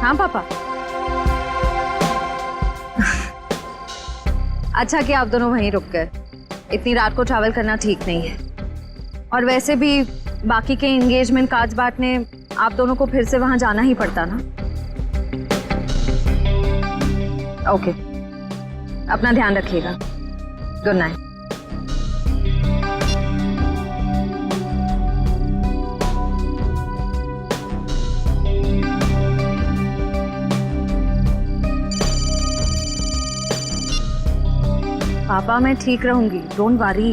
हाँ पापा। अच्छा कि आप दोनों वहीं रुक गए, इतनी रात को ट्रैवल करना ठीक नहीं है। और वैसे भी बाकी के एंगेजमेंट कार्ड्स बांटने आप दोनों को फिर से वहां जाना ही पड़ता ना। ओके, अपना ध्यान रखिएगा। Good night. पापा मैं ठीक रहूंगी, डोंट वरी।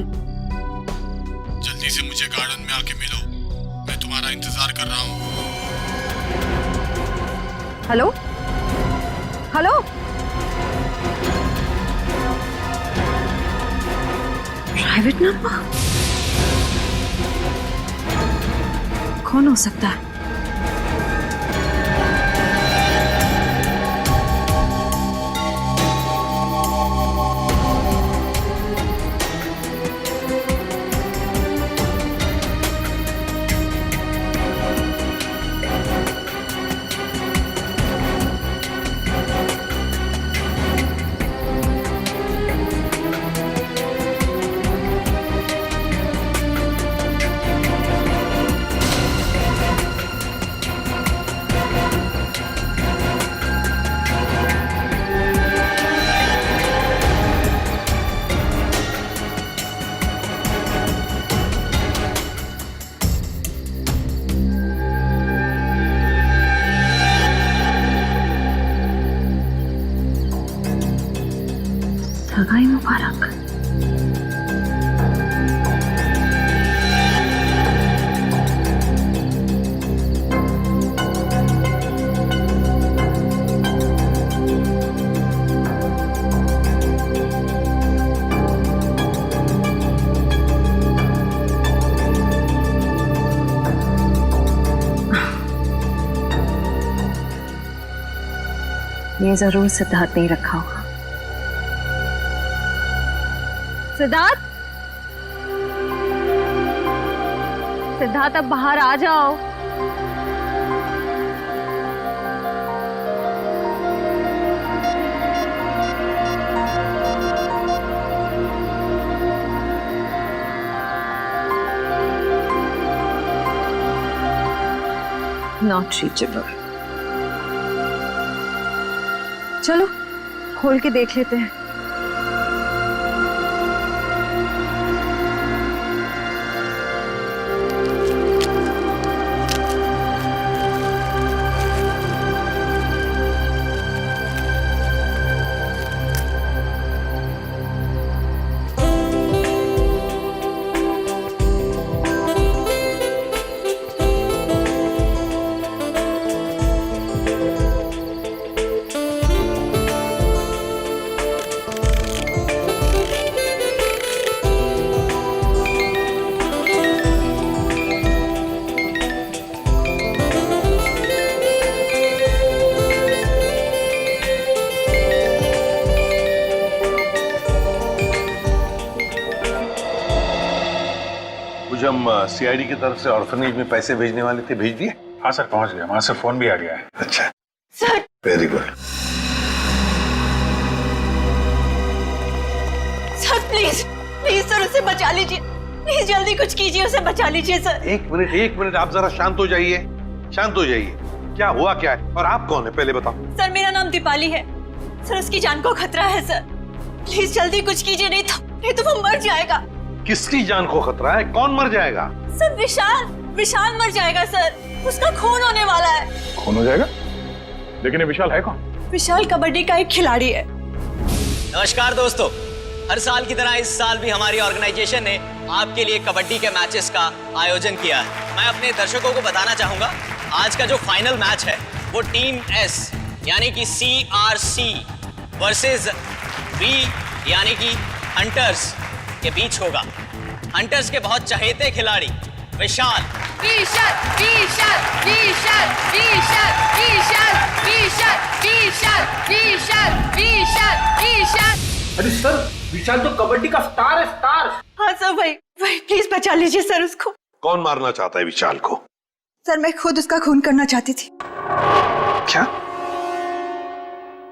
जल्दी से मुझे गार्डन में आके मिलो, मैं तुम्हारा इंतजार कर रहा हूँ। हेलो हेलो, प्राइवेट नंबर कौन हो सकता है? सगाई मुबारक। ये जरूर सिद्धार्थ नहीं रखा होगा। सिद्धार्थ, सिद्धार्थ अब बाहर आ जाओ। Not reachable. चलो खोल के देख लेते हैं। हम सीआईडी की तरफ से ऑर्फनेज में पैसे भेजने वाले थे, भेज दिए? हाँ सर, पहुंच गया, वहां से फोन भी आ गया है। अच्छा sir, very good. Sir please please sir उसे बचा लीजिए, प्लीज जल्दी कुछ कीजिए, उसे बचा लीजिए सर। एक मिनट आप जरा शांत हो जाइए, शांत हो जाइए। क्या हुआ क्या है और आप कौन है पहले बताओ। सर मेरा नाम दीपाली है सर, उसकी जान को खतरा है सर, प्लीज जल्दी कुछ कीजिए, नहीं तो वो मर जाएगा। किसकी जान को खतरा है? कौन मर जाएगा? सर विशाल मर जाएगा सर, उसका खून होने वाला है। खून हो जाएगा? लेकिन ये विशाल है कौन? विशाल कबड्डी का एक खिलाड़ी है। नमस्कार दोस्तों, हर साल की तरह इस साल भी हमारी ऑर्गेनाइजेशन ने आपके लिए कबड्डी के मैचेस का आयोजन किया है। मैं अपने दर्शकों को बताना चाहूंगा, आज का जो फाइनल मैच है वो टीम एस यानी कि CRC वर्सेस B यानी कि हंटर्स के बीच होगा। हंटर्स के बहुत चहेते खिलाड़ी विशाल विशाल विशाल विशाल विशाल विशाल विशाल विशाल विशाल विशाल विशाल। अरे सर, विशाल तो कबड्डी का स्टार है, स्टार। हाँ सर, वही प्लीज बचा लीजिए सर उसको। कौन मारना चाहता है विशाल को? सर मैं खुद उसका खून करना चाहती थी। क्या?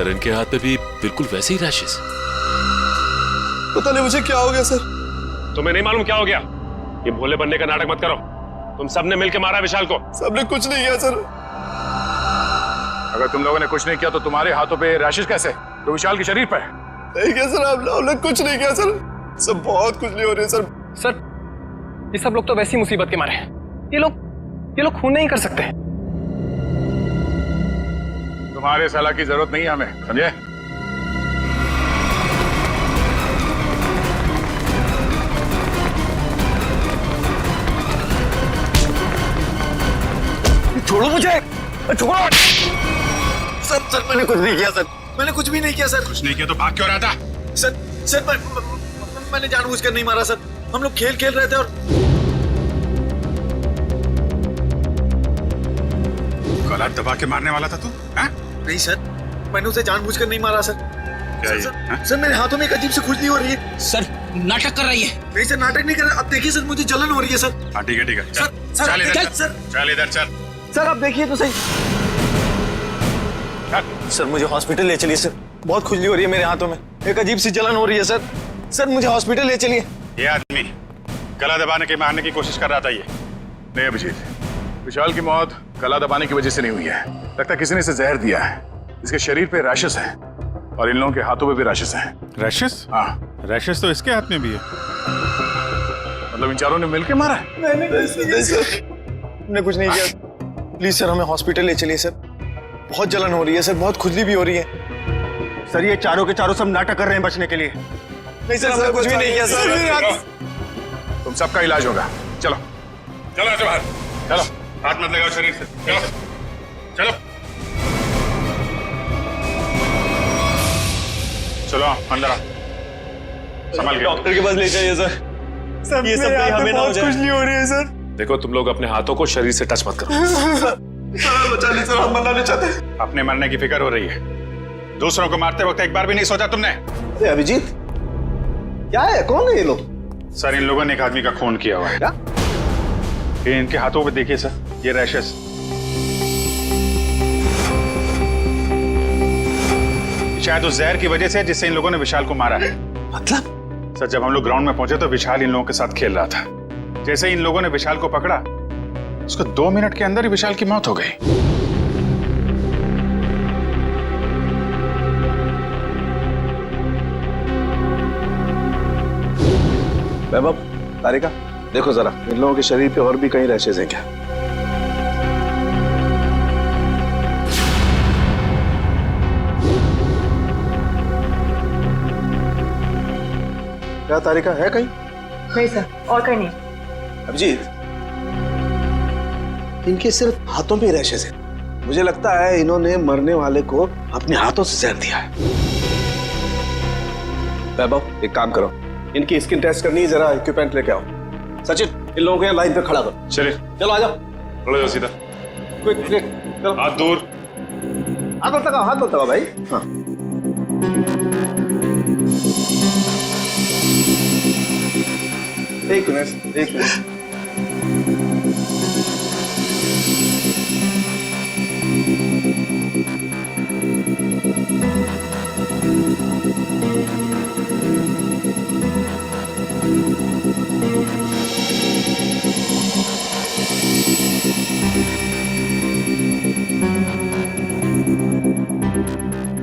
सर इनके हाथ पे भी बिल्कुल वैसे ही रैशेस। पता नहीं मुझे क्या हो गया सर। तुम्हें नहीं मालूम क्या हो गया? ये भोले बनने का नाटक मत करो। तुम सबने मिलकर मारा विशाल को। सबने कुछ नहीं किया सर। अगर तुम लोगों ने कुछ नहीं किया तो तुम्हारे हाथों पे रैशेस कैसे? तो विशाल के शरीर पर नहीं किया सर, आप लोगों ने कुछ नहीं किया सर। सब बहुत कुछ नहीं हो रही है सर। सर ये सब लोग तो वैसी मुसीबत के मारे हैं। ये लोग खून नहीं कर सकते। तुम्हारे सलाह की जरूरत नहीं है हमें, समझे? छोड़ो मुझे, छोड़ो। सर मैंने कुछ नहीं किया सर। मैंने कुछ भी नहीं किया सर। कुछ नहीं किया तो भाग क्यों रहा था? सर मैंने जानबूझकर नहीं मारा सर। हम लोग खेल रहे थे और गला दबा के मारने वाला था तू? नहीं सर, मैंने उसे जानबूझकर नहीं मारा सर। क्या ये? सर मेरे हाथों में एक अजीब सी खुजली हो रही है। सर नाटक कर रही है। नहीं सर, नाटक नहीं कर रहा। अब देखिए सर, मुझे जलन हो रही है सर। हाँ ठीक है ठीक है। सर चल इधर, सर चल इधर चल। सर आप देखिए तो सही। सर मुझे हॉस्पिटल ले चलिए सर। बहुत खुजली हो रही है मेरे हाथों में। एक अजीब सी जलन हो रही है सर। सर मुझे हॉस्पिटल ले चलिए। ये आदमी गला दबाने के मारने की कोशिश कर रहा था। ये नहीं अभिजीत, विशाल की मौत गला दबाने की वजह से नहीं हुई है। लगता है किसी ने इसे जहर दिया है। इसके शरीर पे रैशेस हैं और इन लोगों के हाथों पे भी रैशेस हैं। रैशेस? हाँ, रैशेस तो इसके हाथ में भी है। मतलब इन चारों ने मिलकर मारा है? नहीं सर, हमने कुछ नहीं किया। प्लीज सर हमें हॉस्पिटल ले चलिए सर। बहुत जलन हो रही है सर, बहुत खुजली भी हो रही है। सर ये चारों के चारों सब नाटक कर रहे हैं बचने के लिए। नहीं सर, हमने कुछ भी नहीं किया सर। तुम सबका इलाज होगा। चलो चलो ऐसे बाहर चलो। हाथ मत लगाओ शरीर से। चलो चलो चलो अंदर आ। संभाल के डॉक्टर के पास ले जाइए सर। ये सब कहीं हमें ना हो जाए। खुजली हो रही है सर। देखो तुम लोग अपने हाथों को शरीर से टच मत करो। सर बचा ली सर, हम मरना नहीं चाहते। अपने मरने की फिक्र हो रही है, दूसरों को मारते वक्त एक बार भी नहीं सोचा तुमने? अभिजीत क्या है, कौन है ये लोग? सर इन लोगों ने एक आदमी का खून किया हुआ है। ये इनके हाथों पे देखिए सर, ये रैशेस। शायद उस जहर की वजह से जिससे इन लोगों ने विशाल को मारा है। मतलब? सर जब हम लोग ग्राउंड में पहुंचे तो विशाल इन लोगों के साथ खेल रहा था। जैसे ही इन लोगों ने विशाल को पकड़ा, उसको 2 मिनट के अंदर ही विशाल की मौत हो गई। वैभव, तारिका देखो जरा, इन लोगों के शरीर पे और भी कहीं रैशेस हैं क्या? क्या तारिका है कहीं? नहीं सर, और कहीं नहीं। अभिजीत, इनके सिर्फ हाथों पे रैशेस हैं। मुझे लगता है इन्होंने मरने वाले को अपने हाथों से जहर दिया है। वैभव एक काम करो, इनकी स्किन टेस्ट करनी है, जरा इक्विपमेंट लेके आओ। सचिन इन लोगों को यहाँ लाइन पे खड़ा करो। चलिए चलो आ जाओ। खड़े जाओ सीधा। क्विक क्विक चलो। हाथ दूर। हाथ मत लगाओ, हाथ मत लगाओ भाई। हाँ एक मिनट।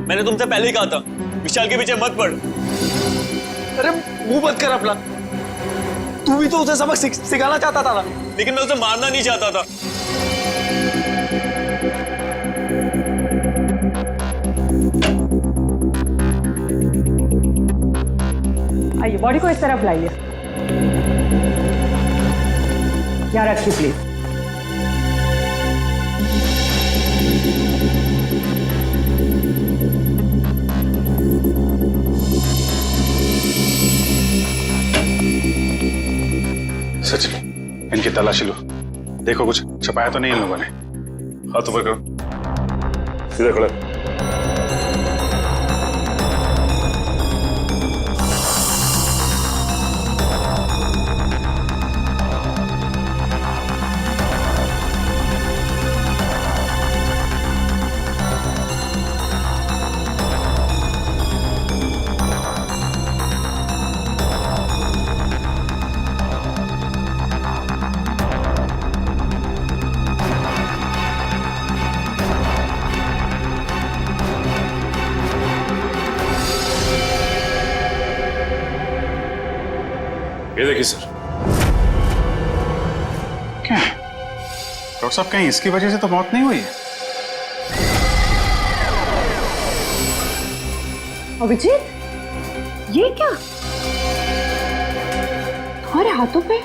मैंने तुमसे पहले ही कहा था विशाल के पीछे मत पड़। अरे मुंह बंद कर अपना। तू भी तो उसे सबक सिखाना चाहता था ना। लेकिन मैं उसे मारना नहीं चाहता था। आइए, बॉडी को इस तरफ लाइए। यहाँ रखिए प्लीज। सचिन इनकी तलाशी लो, देखो कुछ छपाया तो नहीं इन लोगों ने। हाथ ऊपर करो, सीधे खड़े। ये देखिए सर। क्या डॉक्टर साहब, कहीं इसकी वजह से तो मौत नहीं हुई है? अभिजीत, ये क्या तुम्हारे हाथों पे?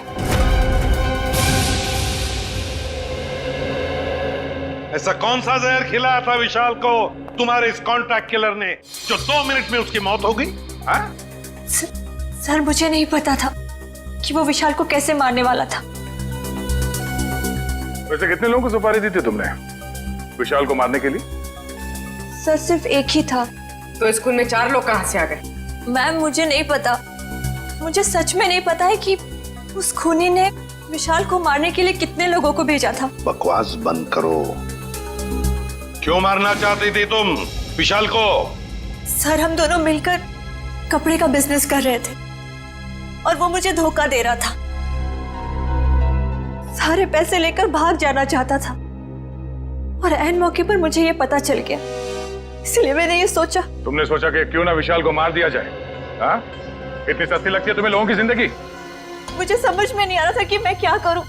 ऐसा कौन सा जहर खिलाया था विशाल को तुम्हारे इस कॉन्ट्रैक्ट किलर ने जो 2 मिनट में उसकी मौत हो गई? सर मुझे नहीं पता था कि वो विशाल को कैसे मारने वाला था। वैसे कितने लोगों को सुपारी दी थी तुमने विशाल को मारने के लिए? सर सिर्फ एक ही था। तो स्कूल में 4 लोग कहाँ से आ गए? मैम मुझे नहीं पता, मुझे सच में नहीं पता है कि उस खूनी ने विशाल को मारने के लिए कितने लोगों को भेजा था। बकवास बंद करो। क्यों मारना चाहती थी तुम विशाल को? सर हम दोनों मिलकर कपड़े का बिजनेस कर रहे थे और वो मुझे धोखा दे रहा था। सारे पैसे लेकर भाग जाना चाहता था और ऐन मौके पर मुझे ये पता चल गया, इसलिए मैंने ये सोचा। तुमने सोचा कि क्यों ना विशाल को मार दिया जाए? हाँ? इतनी सस्ती लगती है तुम्हें लोगों की जिंदगी? मुझे समझ में नहीं आ रहा था कि मैं क्या करूं,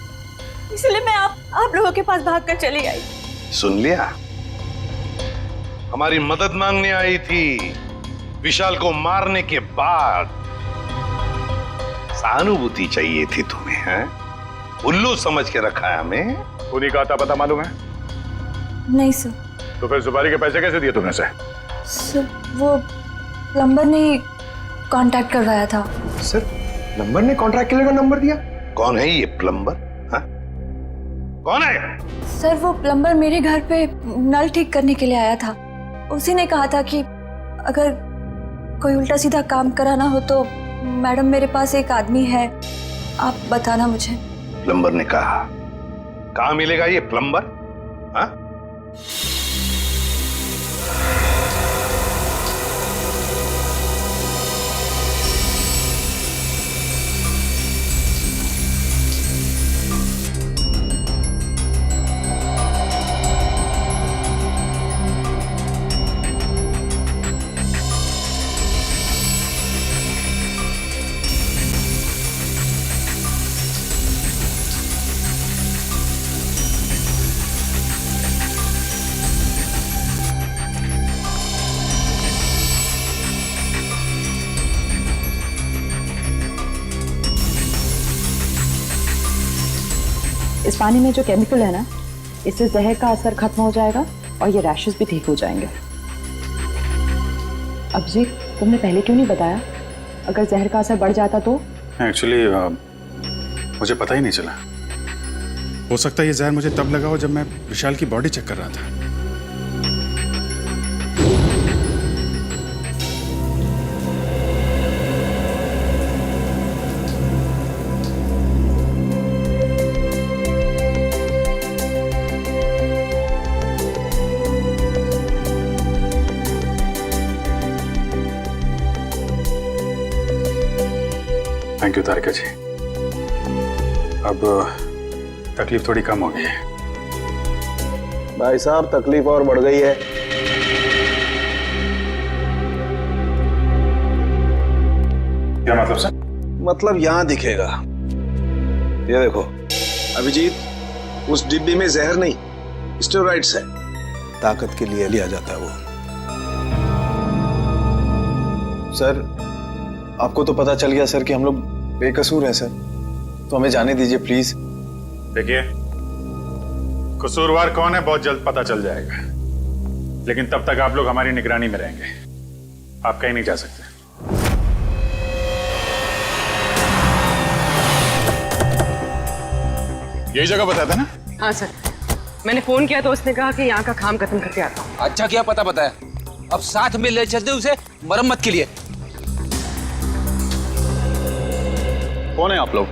इसलिए मैं आप लोगों के पास भागकर चली आई। सुन लिया, हमारी मदद मांगने आई थी विशाल को मारने के बाद। सहानुभूति चाहिए थी तुम्हें, हैं? उल्लू समझ के रखा है हमें। खूनी का आता पता मालूम है? नहीं सर। तो फिर सुपारी के पैसे कैसे दिए तुमने से? सर वो प्लम्बर ने कांटेक्ट करवाया था। सर प्लम्बर ने कॉन्ट्रैक्ट किलर का नंबर दिया? कौन है ये प्लम्बर? हाँ? कौन है? सर वो प्लम्बर मेरे घर पे नल ठीक करने के लिए आया था। उसी ने कहा था कि अगर कोई उल्टा सीधा काम कराना हो तो मैडम मेरे पास एक आदमी है, आप बताना मुझे। प्लम्बर ने कहा? कहाँ मिलेगा ये प्लम्बर? हाँ? इस पानी में जो केमिकल है ना, इससे जहर का असर खत्म हो जाएगा और ये रैशेस भी ठीक हो जाएंगे। अभिजीत, तुमने पहले क्यों नहीं बताया? अगर जहर का असर बढ़ जाता तो? एक्चुअली मुझे पता ही नहीं चला। हो सकता है ये जहर मुझे तब लगा हो जब मैं विशाल की बॉडी चेक कर रहा था। थैंक यू तारिका जी। अब तकलीफ थोड़ी कम हो गई है। भाई साहब तकलीफ और बढ़ गई है। क्या मतलब सर? मतलब यहाँ दिखेगा, ये देखो अभिजीत, उस डिब्बी में जहर नहीं स्टेरॉइड्स है, ताकत के लिए लिया जाता है वो। सर आपको तो पता चल गया सर कि हम लोग बेकसूर हैं सर, तो हमें जाने दीजिए प्लीज। देखिए, कसूरवार कौन है बहुत जल्द पता चल जाएगा, लेकिन तब तक आप लोग हमारी निगरानी में रहेंगे। आप कहीं नहीं जा सकते। यही जगह बताया था ना? हाँ सर, मैंने फोन किया तो उसने कहा कि यहाँ का काम खत्म करके आता हूँ। अच्छा किया पता बताया, अब साथ में ले चलते उसे मरम्मत के लिए। कौन है आप लोग?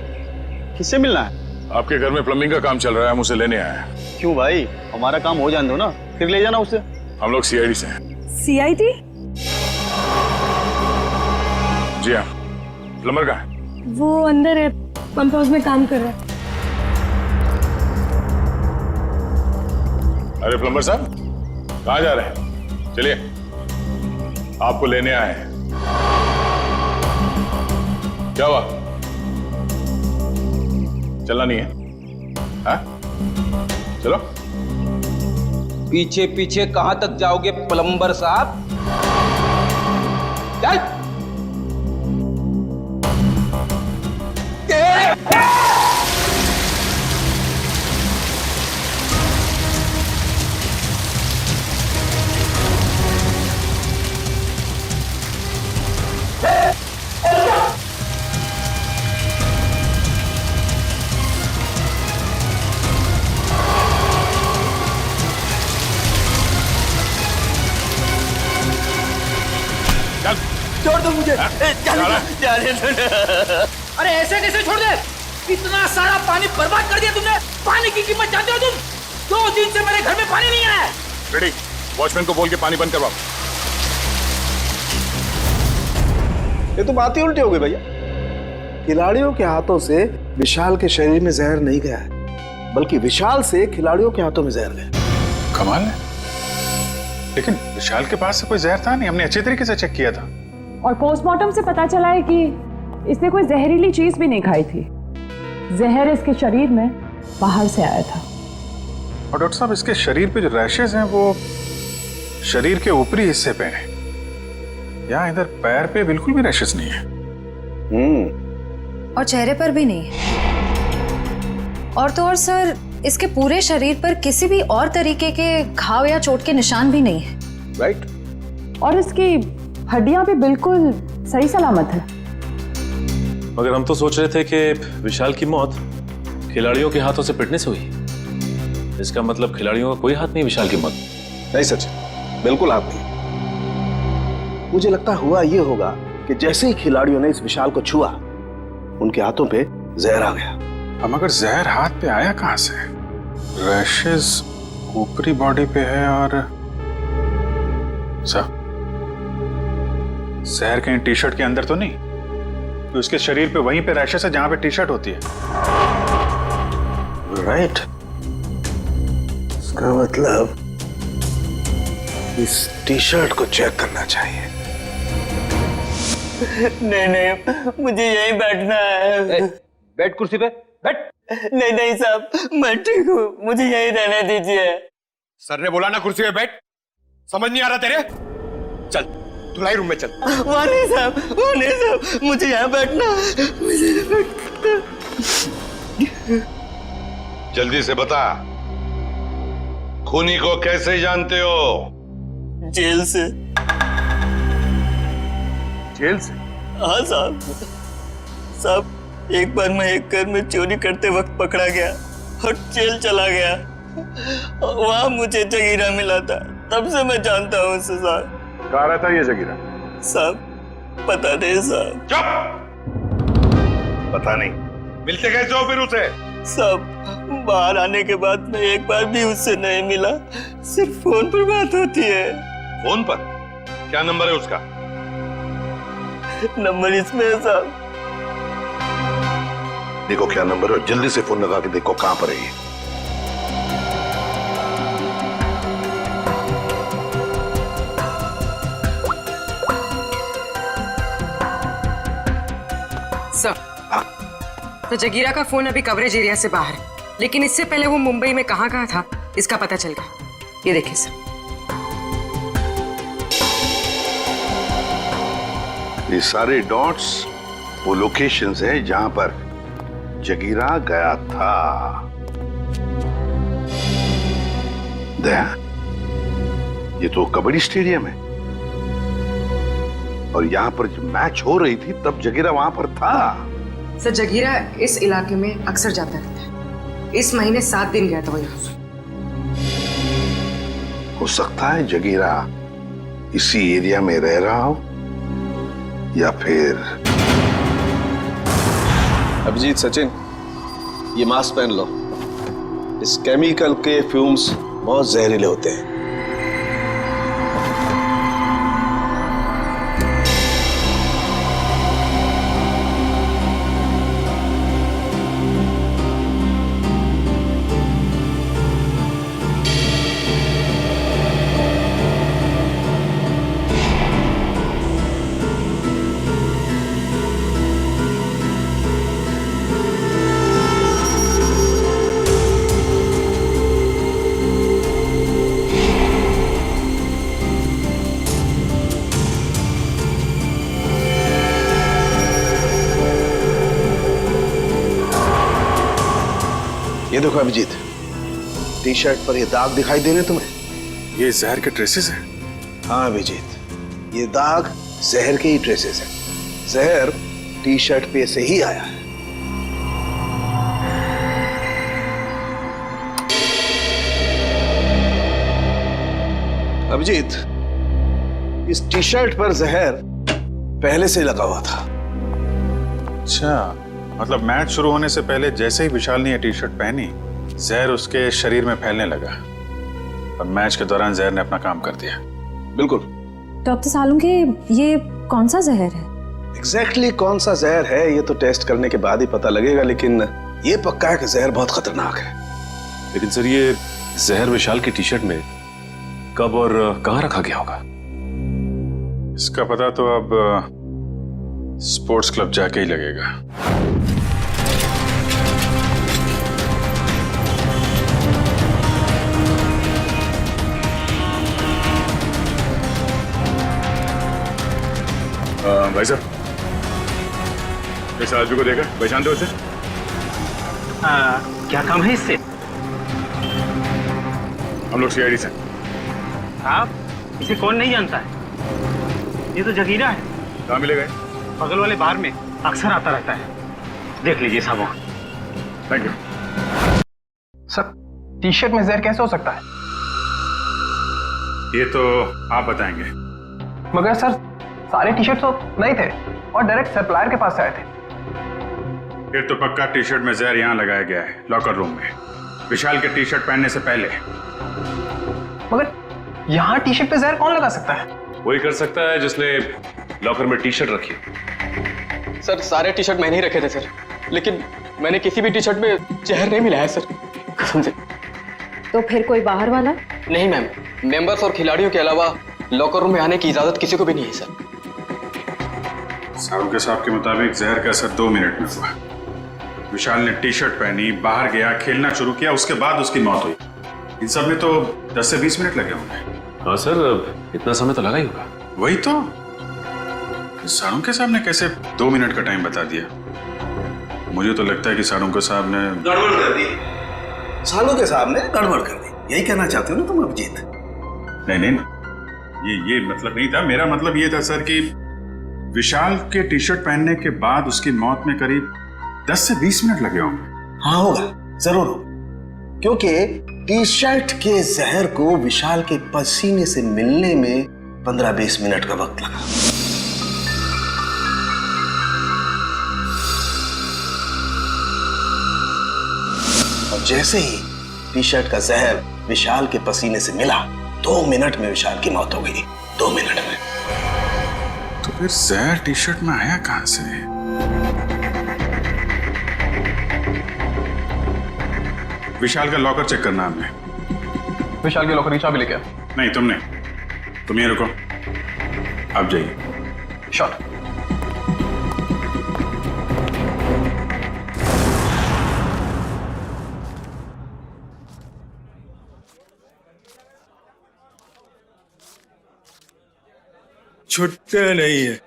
किससे मिलना है? आपके घर में प्लम्बिंग का काम चल रहा है, हम उसे लेने आए हैं। क्यों भाई, हमारा काम हो जाने दो ना, फिर ले जाना उसे। हम लोग सीआईडी से हैं। सीआईडी? जी हाँ। प्लम्बर कहाँ है? वो अंदर है, पंप हाउस में काम कर रहा है। अरे प्लम्बर साहब, कहाँ जा रहे हैं? चलिए, आपको लेने आए हैं। क्या हुआ? चलना नहीं है? हाँ? चलो। पीछे पीछे कहां तक जाओगे प्लम्बर साहब? चल। छोड़ दो मुझे। अरे ऐसे कैसे छोड़ दे? इतना सारा पानी बर्बाद कर दिया तुमने। पानी की कीमत जानते हो तुम? 2 दिन से मेरे घर में पानी नहीं आया। रेडी, वॉचमैन को बोल के पानी बंद करवाओ। ये तो बात ही उल्टी हो गई भैया। खिलाड़ियों के हाथों से विशाल के शरीर में जहर नहीं गया है, बल्कि विशाल से खिलाड़ियों के हाथों में जहर गया। कमाल है, लेकिन विशाल के पास से कोई जहर था नहीं। हमने अच्छे तरीके से चेक किया था। और पोस्टमार्टम से पता चला है कि इसने कोई जहरीली चीज भी नहीं खाई थी। जहर इसके शरीर में बाहर से आया था। और डॉक्टर साहब, इसके शरीर पे जो रैशेज हैं वो शरीर के ऊपरी हिस्से पे हैं। यहाँ इधर पैर पे बिल्कुल भी रैशेज नहीं है। और चेहरे पर भी नहीं। और तो और सर, इसके पूरे शरीर पर किसी भी और तरीके के घाव या चोट के निशान भी नहीं है। राइट। और इसकी हड्डियां भी बिल्कुल सही सलामत है। मगर हम तो सोच रहे थे कि विशाल की मौत खिलाड़ियों के हाथों से पिटने से हुई। इसका मतलब खिलाड़ियों का कोई हाथ नहीं विशाल की मौत? नहीं सचिन, बिल्कुल हाथ नहीं। मुझे लगता हुआ ये होगा कि जैसे ही खिलाड़ियों ने इस विशाल को छुआ, उनके हाथों पे जहर आ गया। अब मगर जहर हाथ पे आया कहां से? रैशेज ऊपरी बॉडी पे है और जहर कहीं टी शर्ट के अंदर तो नहीं? तो उसके शरीर पे वहीं पे रैशेज है जहां पे टी शर्ट होती है। राइट। इसका मतलब इस टी शर्ट को चेक करना चाहिए। नहीं, मुझे यहीं बैठना है। बैठ कुर्सी पे, बैठ। नहीं साहब, मैं ठीक हूँ, मुझे यहीं रहने दीजिए। सर ने बोला ना कुर्सी पे बैठ। समझ नहीं आ रहा तेरे? चल धुलाई रूम में चल। वहाँ नहीं साहब, मुझे यहाँ बैठना है, मुझे यहाँ बैठना। जल्दी से बता, खूनी को कैसे जानते हो? जेल से। जेल से? हाँ साहब, एक बार मैं एक घर में चोरी करते वक्त पकड़ा गया और जेल चला गया। वहां मुझे जगीरा मिला था, तब से मैं जानता हूँ उसे साहब। कहाँ रहता है ये जगीरा? साहब पता नहीं साहब। चुप! पता नहीं? मिलते कैसे हो फिर उसे? साहब बाहर आने के बाद मैं एक बार भी उससे नहीं मिला, सिर्फ फोन पर बात होती है। फोन पर? क्या नंबर है उसका? नंबर इसमें है साहब। देखो क्या नंबर है, जल्दी से फोन लगा के देखो कहां पर है ये। सर, तो जगीरा का फोन अभी कवरेज एरिया से बाहर है, लेकिन इससे पहले वो मुंबई में कहाँ था इसका पता चल गया। ये देखिए सर। ये सारे डॉट्स वो लोकेशंस हैं जहां पर जगीरा गया था। दया, ये तो कबड्डी स्टेडियम है और यहाँ पर जब मैच हो रही थी तब जगीरा वहां पर था। सर जगीरा इस इलाके में अक्सर जाता रहता है। इस महीने 7 दिन गया था वो यहाँ। हो सकता है जगीरा इसी एरिया में रह रहा हो या फिर। अभिजीत, सचिन, ये मास्क पहन लो। इस केमिकल के फ्यूम्स बहुत जहरीले होते हैं। ये देखो अभिजीत, टी शर्ट पर ये दाग दिखाई दे रहे तुम्हें? ये जहर के ट्रेसेस हैं? हाँ अभिजीत, ये दाग जहर के ही ट्रेसेस हैं। जहर टी शर्ट पे से ही आया है। अभिजीत, इस टी शर्ट पर जहर पहले से लगा हुआ था। अच्छा, मतलब मैच शुरू होने से पहले जैसे ही विशाल ने ये टी शर्ट पहनी, जहर उसके शरीर में फैलने लगा और मैच के दौरान जहर ने अपना काम कर दिया। बिल्कुल। डॉक्टर सालुंखे, ये कौन सा जहर है? एग्जैक्टली कौन सा जहर है ये तो टेस्ट करने के बाद ही पता लगेगा, लेकिन ये पक्का है कि जहर बहुत खतरनाक है। लेकिन सर, ये जहर विशाल की टी शर्ट में कब और कहां रखा गया होगा? इसका पता तो अब स्पोर्ट्स क्लब जाके ही लगेगा। भाई साहब, इस आदमी को देखा, पहचानते हो उसे? क्या काम है इससे? हम लोग सीआईडी से। आप इसे कौन नहीं जानता है? ये तो जगीरा है। कहाँ मिले गए? बगल वाले बार में अक्सर आता रहता है, देख लीजिए साहब। Thank you. Sir, T shirt में जहर कैसे हो सकता है? ये तो आप बताएंगे। मगर सर, सारे टी शर्ट तो नहीं थे और डायरेक्ट सप्लायर के पास से आए थे। फिर तो पक्का टी शर्ट में जहर यहाँ लगाया गया है, लॉकर रूम में, विशाल के टी शर्ट पहनने से पहले। मगर यहाँ टी शर्ट पे जहर कौन लगा सकता है? वही कर सकता है जिसने लॉकर में टी शर्ट रखी। सर, सारे टी शर्ट मैंने ही रखे थे सर, लेकिन मैंने किसी भी टी शर्ट में जहर नहीं मिलाया सर, कसम से। तो फिर कोई बाहर वाला? नहीं मैम, मेंबर्स और खिलाड़ियों के अलावा लॉकर रूम में आने की इजाजत किसी को भी नहीं है सर। साहब के साहब के मुताबिक जहर का असर 2 मिनट में हुआ। विशाल ने टी शर्ट पहनी, बाहर गया, खेलना शुरू किया, उसके बाद उसकी मौत हुई। इन सब में तो 10 से 20 मिनट लगे होंगे। हाँ सर, इतना समय तो लगा ही होगा। वही तो, सालुंखे साहब ने कैसे 2 मिनट का टाइम बता दिया? मुझे तो लगता है कि सालुंखे साहब ने गड़बड़ कर दी। सालुंखे साहब ने गड़बड़ कर दी, यही कहना चाहते हो ना तुम अभिजीत? नहीं, ये मतलब नहीं था। मेरा मतलब ये था सर कि विशाल के टी शर्ट पहनने के बाद उसकी मौत में करीब 10 से 20 मिनट लगे होंगे। हाँ होगा, जरूर होगा, क्योंकि टी शर्ट के जहर को विशाल के पसीने से मिलने में 15-20 मिनट का वक्त लगा। और जैसे ही टी शर्ट का जहर विशाल के पसीने से मिला, 2 मिनट में विशाल की मौत हो गई। 2 मिनट में। तो फिर जहर टी शर्ट में आया कहां से? विशाल का लॉकर चेक करना हमें। विशाल के लॉकर की चाबी लेके आ। नहीं, तुम ये रुको, आप जाइए। शॉट। छुट्टे नहीं है।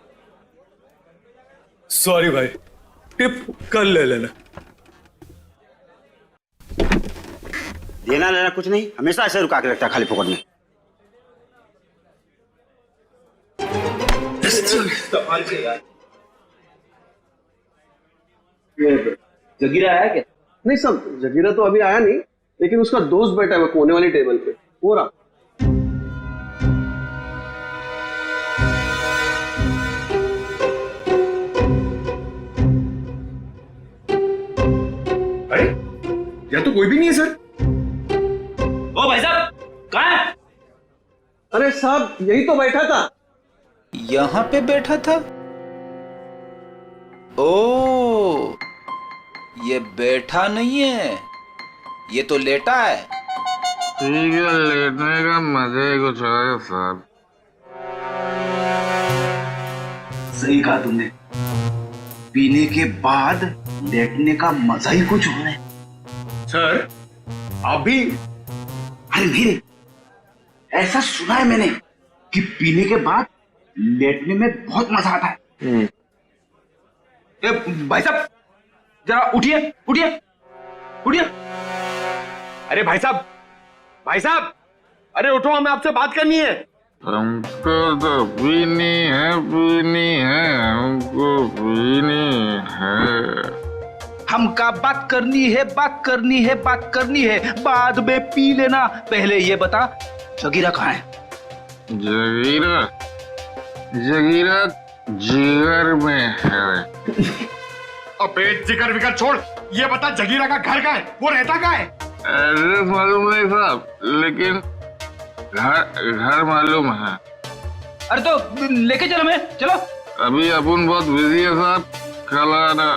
सॉरी भाई, टिप कल ले लेना। देना लेना कुछ नहीं, हमेशा ऐसे रुका के रखता है खाली फोकट में। जगीरा आया क्या? नहीं सब, जगीरा तो अभी आया नहीं, लेकिन उसका दोस्त बैठा है कोने वाली टेबल पे, हो रहा। अरे या तो कोई भी नहीं है सर। ओ भाई साहब, कहाँ है? अरे साहब, यही तो बैठा था। यहाँ पे बैठा था? ओ, ये बैठा नहीं है, ये तो लेटा है। ठीक है, लेटने का मजा ही कुछ है साहब। सही कहा तुमने, पीने के बाद लेटने का मजा ही कुछ और है। सर, आप भी? अरे नहीं, ऐसा सुना है मैंने कि पीने के बाद लेटने में बहुत मजा आता है। भाई साहब, जरा उठिए उठिए उठिए। अरे भाई साहब, अरे उठो, हमें आपसे बात करनी है। हमको तो पीनी है, हमको पीनी है। हमका बात करनी है, बाद में पी लेना। पहले ये बता, जगीरा कहाँ है? जगीरा जिगर में है। अबे जिगर विगर छोड़, ये बता जगीरा का घर कहाँ है, वो रहता कहाँ है? एड्रेस मालूम नहीं साहब, लेकिन घर मालूम है। अरे तो लेके चलो, मैं चलो। अभी अपन बहुत बिजी है साहब, कल आना।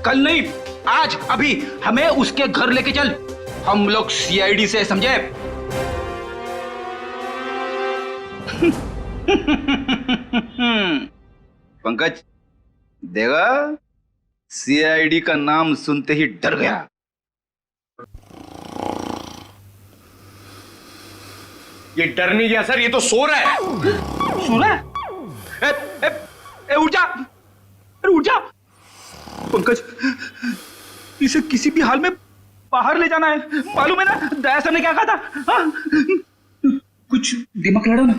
कल नहीं, आज, अभी हमें उसके घर लेके चल। हम लोग सीआईडी से, समझे? पंकज देगा, सीआईडी का नाम सुनते ही डर गया। ये डर नहीं गया सर, ये तो सो रहा है। सो रहा है? उठ जा, अरे उठ जा। पंकज, इसे किसी भी हाल में बाहर ले जाना है, मालूम है ना? दया सर ने क्या कहा था? हाँ? कुछ दिमाग लड़ा ना?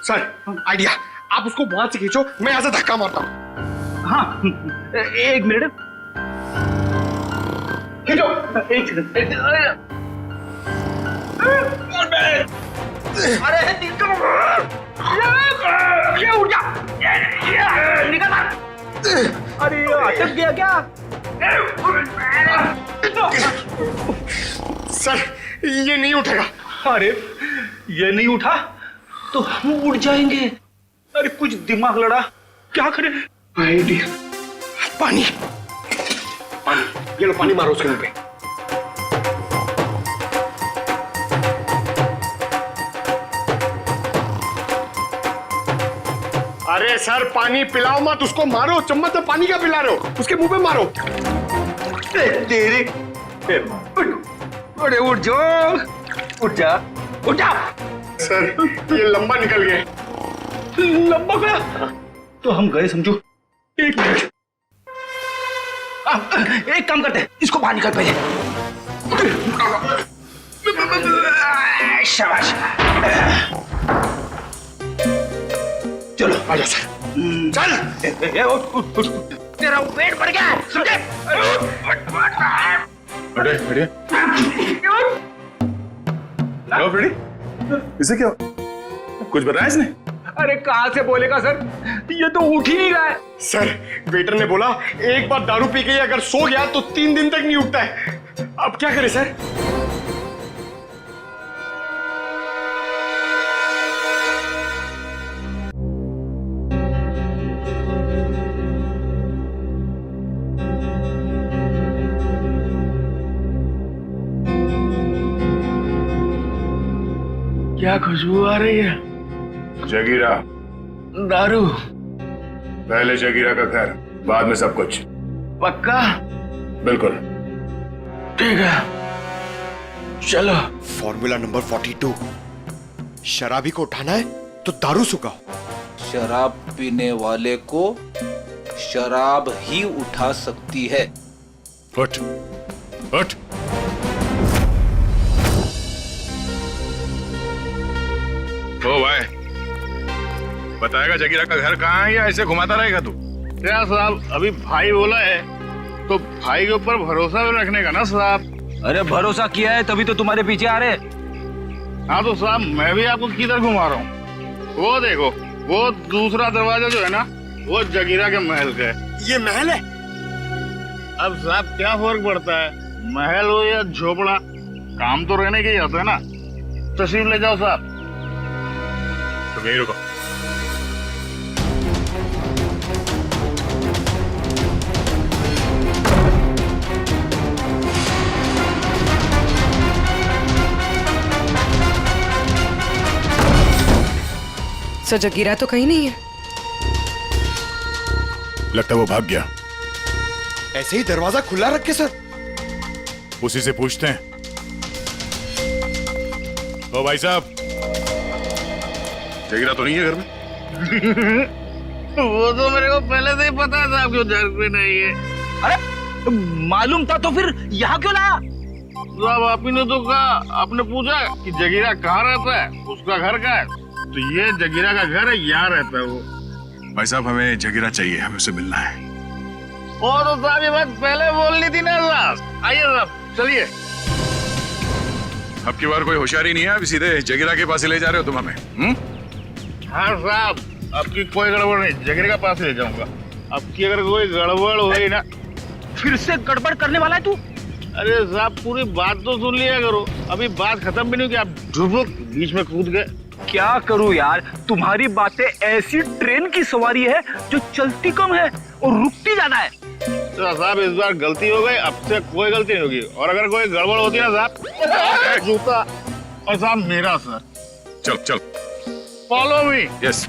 सर आइडिया, आप उसको वहां से खींचो, मैं यहां से धक्का मारता हूं। हाँ, एक मिनट, खींचो। अरे ये उठ जा, निकल। अरे अटक गया क्या? सर ये नहीं उठेगा। अरे ये नहीं उठा तो हम उड़ जाएंगे। अरे कुछ दिमाग लड़ा, क्या करें? आइडिया, पानी, ये लो पानी मारो उसके मुंह पे। अरे सर पानी पिलाओ मत, उसको मारो, चम्मच से पानी क्या पिला रहे हो, उसके मुंह पे मारो। तेरे अरे उठ जाओ, उठ जा, उठ जा। सर ये लंबा निकल गया। लंबा गया तो हम गए समझो। एक मिनट, एक काम करते हैं, इसको बाहर निकाल पहले। शाबाश, चलो आजा सर, चल। तेरा पेट भर गया, समझे? अरे इसे क्या कुछ बताया इसने? अरे कहाँ से बोलेगा सर, ये तो उठ ही नहीं रहा है। सर वेटर ने बोला एक बार दारू पी के अगर सो गया तो 3 दिन तक नहीं उठता है। अब क्या करें सर? क्या खुशबू आ रही है? जगीरा, दारू। पहले जगीरा का घर, बाद में सब कुछ। पक्का? बिल्कुल। ठीक है, चलो। फॉर्मूला नंबर 42, शराबी को उठाना है तो दारू सुखाओ। शराब पीने वाले को शराब ही उठा सकती है। उठ, उठ। ओ भाई, बताएगा जगीरा का घर कहाँ है या ऐसे घुमाता रहेगा तू? क्या साहब, अभी भाई बोला है तो भाई के ऊपर भरोसा भी रखने का ना साहब। अरे भरोसा किया है तभी तो तुम्हारे पीछे आ रहे। हाँ तो साहब मैं भी आपको किधर घुमा रहा हूँ। वो देखो, वो दूसरा दरवाजा जो है ना, वो जगीरा के महल का है। ये महल है? अब साहब क्या फर्क पड़ता है, महल हो या झोपड़ा, काम तो रहने के ही होता है ना। तशरीफ ले जाओ साहब। तो यहीं रुको। सर जगीरा तो कहीं नहीं है। लगता है वो भाग गया। ऐसे ही दरवाजा खुला रख के सर। उसी से पूछते हैं। ओ भाई साहब, जगीरा तो नहीं है घर में? वो तो मेरे को पहले से ही पता था आपको घर पे नहीं है। अरे मालूम था तो फिर यहाँ क्यों लाया? साहब आप ही ने तो कहा, आपने पूछा कि जगीरा कहाँ रहता है, उसका घर कहाँ है, तो ये जगीरा का घर है, यहाँ रहता है वो। भाई साहब हमें जगीरा चाहिए, हमें उससे मिलना है। ओ तो साहब ये बात पहले बोलनी थी ना साहब। आइए साहब चलिए। अब की बार कोई होशियारी नहीं है, अभी सीधे जगीरा के पास ही ले जा रहे हो तुम हमें? हाँ साहब आपकी कोई गड़बड़ नहीं, जगीरा के पास ले जाऊंगा। आपकी अगर कोई गड़बड़ हुई ना। फिर से गड़बड़ करने वाला है तू? अरे साहब पूरी बात तो सुन लिया करो, अभी बात खत्म भी नहीं हुई कि आप ढुबुक बीच में कूद गए। क्या करूं यार, तुम्हारी बातें ऐसी ट्रेन की सवारी है जो चलती कम है और रुकती ज्यादा है। तो साहब इस बार गलती हो गई, अब से कोई गलती नहीं होगी, और अगर कोई गड़बड़ होती है ना साहब, जूता और साहब मेरा सर। चल चल फॉलो मी। यस।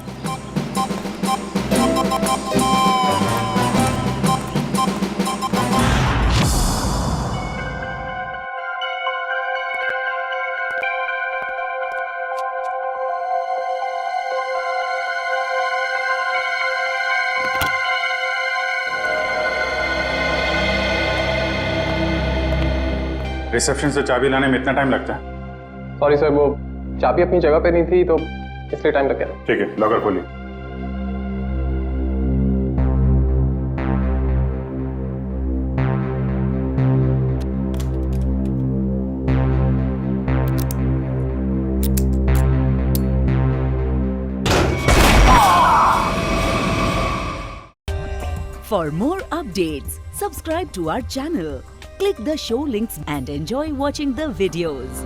रिसेप्शन से चाबी लाने में इतना टाइम लगता है? सॉरी सर, वो चाबी अपनी जगह पे नहीं थी तो इसलिए टाइम लग गया। ठीक है, लॉकर खोलिए। For more updates, subscribe to our channel, click the show links and enjoy watching the videos.